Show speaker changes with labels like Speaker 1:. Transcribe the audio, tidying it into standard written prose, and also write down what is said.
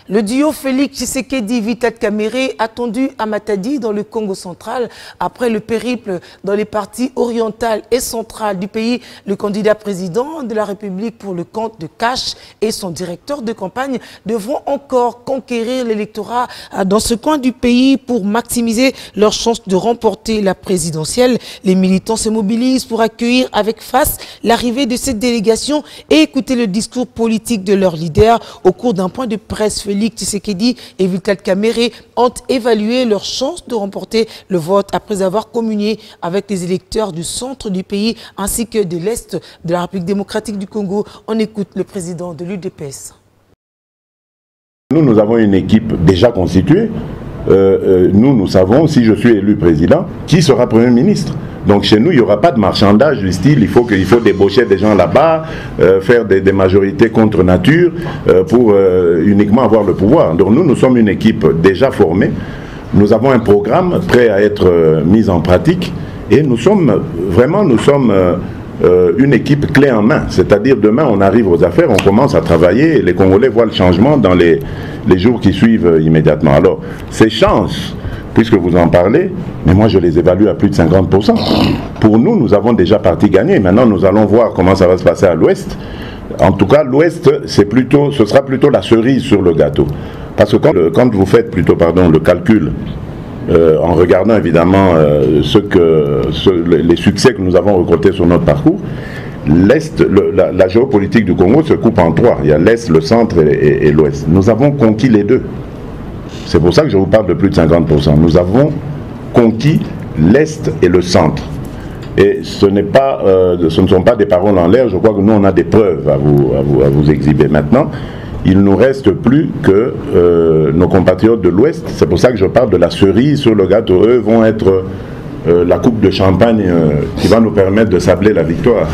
Speaker 1: Le duo Félix Tshisekedi-Vital Kamerhe attendu à Matadi dans le Congo central. Après le périple dans les parties orientales et centrales du pays, le candidat président de la République pour le compte de Cash et son directeur de campagne devront encore conquérir l'électorat dans ce coin du pays pour maximiser leurs chances de remporter la présidentielle. Les militants se mobilisent pour accueillir avec face l'arrivée de cette délégation et écouter le discours politique de leur leader. Au cours d'un point de presse, Félix Tshisekedi et Vital Kamerhe ont évalué leurs chances de remporter le vote après avoir communié avec les électeurs du centre du pays ainsi que de l'Est de la République démocratique du Congo. On écoute le président de l'UDPS.
Speaker 2: Nous avons une équipe déjà constituée. Nous savons, si je suis élu président, qui sera Premier ministre. Donc chez nous, il n'y aura pas de marchandage du style, il faut débaucher des gens là-bas, faire des majorités contre nature pour uniquement avoir le pouvoir. Donc nous sommes une équipe déjà formée, nous avons un programme prêt à être mis en pratique et nous sommes une équipe clé en main. C'est-à-dire demain, on arrive aux affaires, on commence à travailler et les Congolais voient le changement dans les jours qui suivent immédiatement. Alors, ces chances, puisque vous en parlez, mais moi je les évalue à plus de 50%. Pour nous, nous avons déjà partie gagnée. Maintenant, nous allons voir comment ça va se passer à l'Ouest. En tout cas, l'Ouest, ce sera plutôt la cerise sur le gâteau. Parce que quand vous faites le calcul, en regardant évidemment les succès que nous avons récoltés sur notre parcours, l'Est, la géopolitique du Congo se coupe en trois. Il y a l'Est, le centre et l'Ouest. Nous avons conquis les deux. C'est pour ça que je vous parle de plus de 50%. Nous avons conquis l'Est et le centre. Et ce ne sont pas des paroles en l'air. Je crois que nous, on a des preuves à vous exhiber. Maintenant, il ne nous reste plus que nos compatriotes de l'Ouest. C'est pour ça que je parle de la cerise sur le gâteau. Eux vont être la coupe de champagne qui va nous permettre de sabler la victoire.